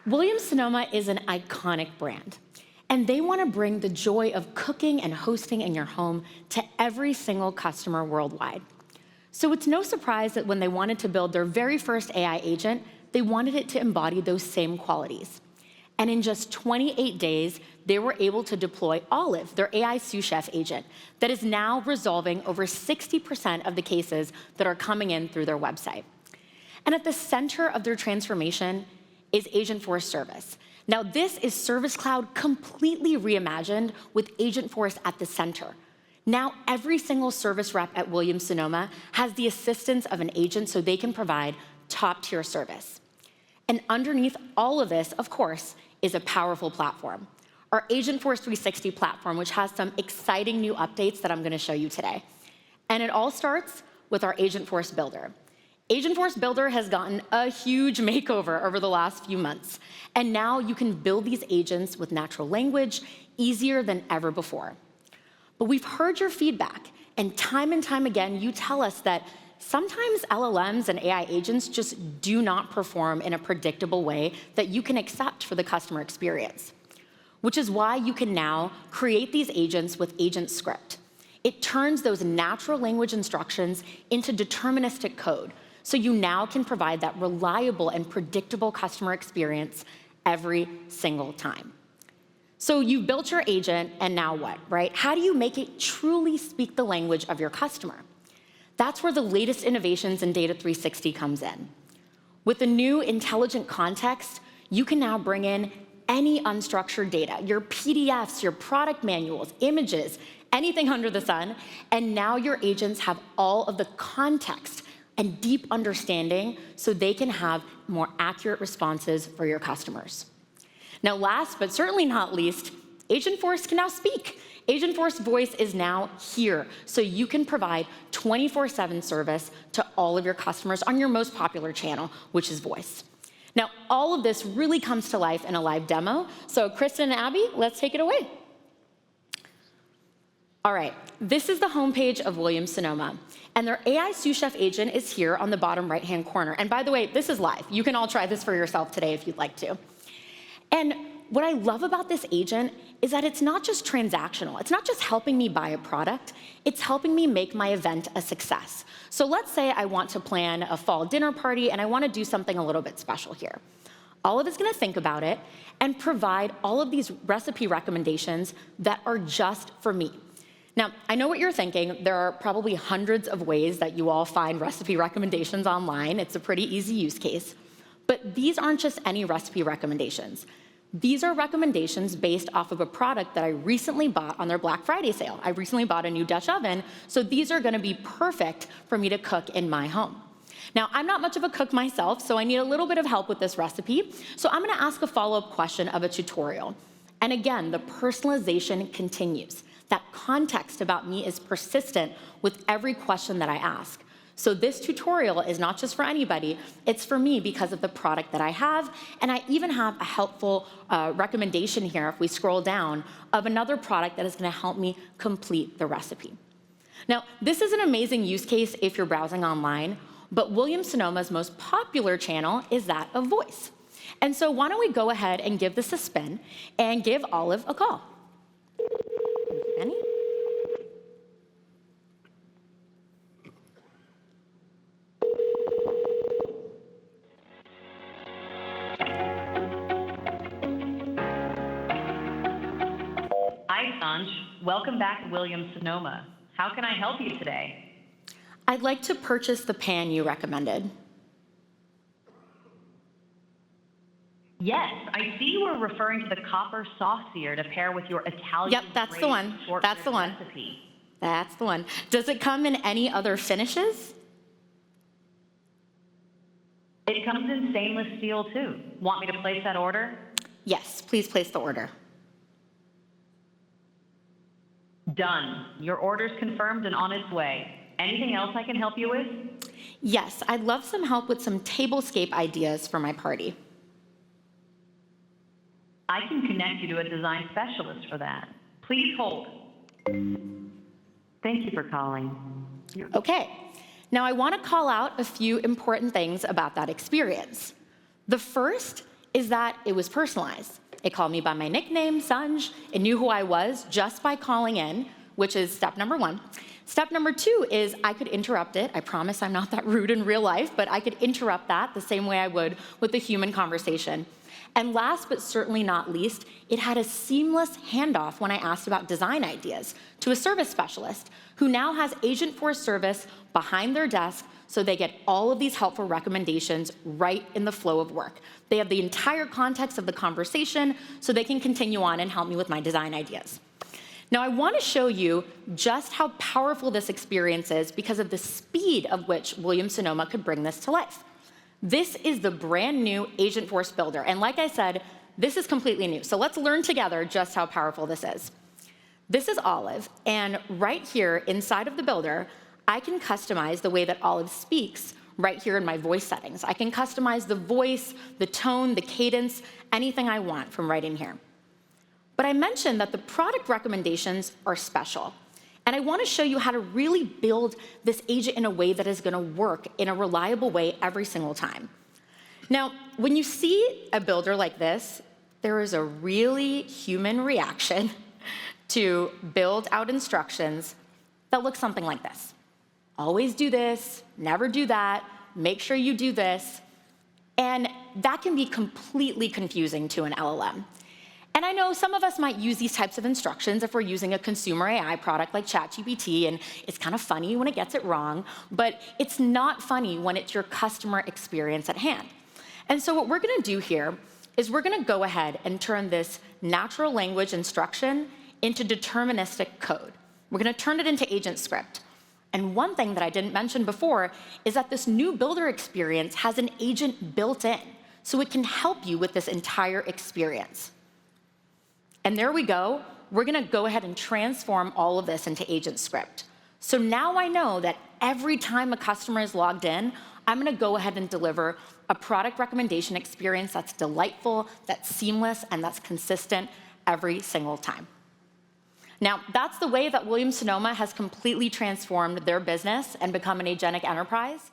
Williams-Sonoma is an iconic brand, and they want to bring the joy of cooking and hosting in your home to every single customer worldwide. So it's no surprise that when they wanted to build their very first AI agent, they wanted it to embody those same qualities. And in just 28 days, they were able to deploy Olive, their AI sous chef agent, that is now resolving over 60% of the cases that are coming in through their website. And at the center of their transformation is Agentforce Service. Now, this is Service Cloud completely reimagined with Agentforce at the center. Now, every single service rep at Williams-Sonoma has the assistance of an agent so they can provide top-tier service. And underneath all of this, of course, is a powerful platform, our Agentforce 360 platform, which has some exciting new updates that I'm going to show you today. And it all starts with our Agentforce Builder. Agentforce Builder has gotten a huge makeover over the last few months, and now you can build these agents with natural language easier than ever before. But we've heard your feedback, and time again, you tell us that sometimes LLMs and AI agents just do not perform in a predictable way that you can accept for the customer experience, which is why you can now create these agents with Agent Script. It turns those natural language instructions into deterministic code, so you now can provide that reliable and predictable customer experience every single time. So you've built your agent, and now what, right? How do you make it truly speak the language of your customer? That's where the latest innovations in Data 360 comes in. With the new intelligent context, you can now bring in any unstructured data, your PDFs, your product manuals, images, anything under the sun, and now your agents have all of the context and deep understanding so they can have more accurate responses for your customers. Now, last but certainly not least, Agentforce can now speak. Agentforce Voice is now here, so you can provide 24/7 service to all of your customers on your most popular channel, which is voice. Now, all of this really comes to life in a live demo, so Kristen and Abby, let's take it away. All right, this is the homepage of Williams-Sonoma, and their AI sous chef agent is here on the bottom right-hand corner. And by the way, this is live. You can all try this for yourself today if you'd like to. And what I love about this agent is that it's not just transactional. It's not just helping me buy a product. It's helping me make my event a success. So let's say I want to plan a fall dinner party, and I want to do something a little bit special here. Olive is going to think about it and provide all of these recipe recommendations that are just for me. Now, I know what you're thinking. There are probably hundreds of ways that you all find recipe recommendations online. It's a pretty easy use case. But these aren't just any recipe recommendations. These are recommendations based off of a product that I recently bought on their Black Friday sale. I recently bought a new Dutch oven, so these are going to be perfect for me to cook in my home. Now, I'm not much of a cook myself, so I need a little bit of help with this recipe. So I'm going to ask a follow-up question of a tutorial. And again, the personalization continues. That context about me is persistent with every question that I ask. So this tutorial is not just for anybody, it's for me because of the product that I have, and I even have a helpful recommendation here, if we scroll down, of another product that is gonna help me complete the recipe. Now, this is an amazing use case if you're browsing online, but Williams-Sonoma's most popular channel is that of voice. And so why don't we go ahead and give this a spin and give Olive a call. Penny? Hi, Sanj. Welcome back to Williams-Sonoma. How can I help you today? I'd like to purchase the pan you recommended. Yes, I see you were referring to the copper saucier to pair with your Italian. Yep, that's the one. That's the one. Recipe. That's the one. Does it come in any other finishes? It comes in stainless steel too. Want me to place that order? Yes, please place the order. Done. Your order's confirmed and on its way. Anything else I can help you with? Yes, I'd love some help with some tablescape ideas for my party. I can connect you to a design specialist for that. Please hold. Thank you for calling. Okay, now I want to call out a few important things about that experience. The first is that it was personalized. It called me by my nickname, Sanj. It knew who I was just by calling in, which is step number one. Step number two is I could interrupt it. I promise I'm not that rude in real life, but I could interrupt that the same way I would with a human conversation. And last but certainly not least, it had a seamless handoff when I asked about design ideas to a service specialist who now has Agentforce service behind their desk so they get all of these helpful recommendations right in the flow of work. They have the entire context of the conversation so they can continue on and help me with my design ideas. Now, I want to show you just how powerful this experience is because of the speed of which Williams-Sonoma could bring this to life. This is the brand new Agentforce builder. And like I said, this is completely new. So let's learn together just how powerful this is. This is Olive. And right here inside of the builder, I can customize the way that Olive speaks right here in my voice settings. I can customize the voice, the tone, the cadence, anything I want from right in here. But I mentioned that the product recommendations are special. And I want to show you how to really build this agent in a way that is going to work in a reliable way every single time. Now, when you see a builder like this, there is a really human reaction to build out instructions that look something like this. Always do this, never do that, make sure you do this. And that can be completely confusing to an LLM. And I know some of us might use these types of instructions if we're using a consumer AI product like ChatGPT, and it's kind of funny when it gets it wrong, but it's not funny when it's your customer experience at hand. And so what we're gonna do here is we're gonna go ahead and turn this natural language instruction into deterministic code. We're gonna turn it into agent script. And one thing that I didn't mention before is that this new builder experience has an agent built in, so it can help you with this entire experience. And there we go. We're gonna go ahead and transform all of this into agent script. So now I know that every time a customer is logged in, I'm gonna go ahead and deliver a product recommendation experience that's delightful, that's seamless, and that's consistent every single time. Now, that's the way that Williams-Sonoma has completely transformed their business and become an agentic enterprise.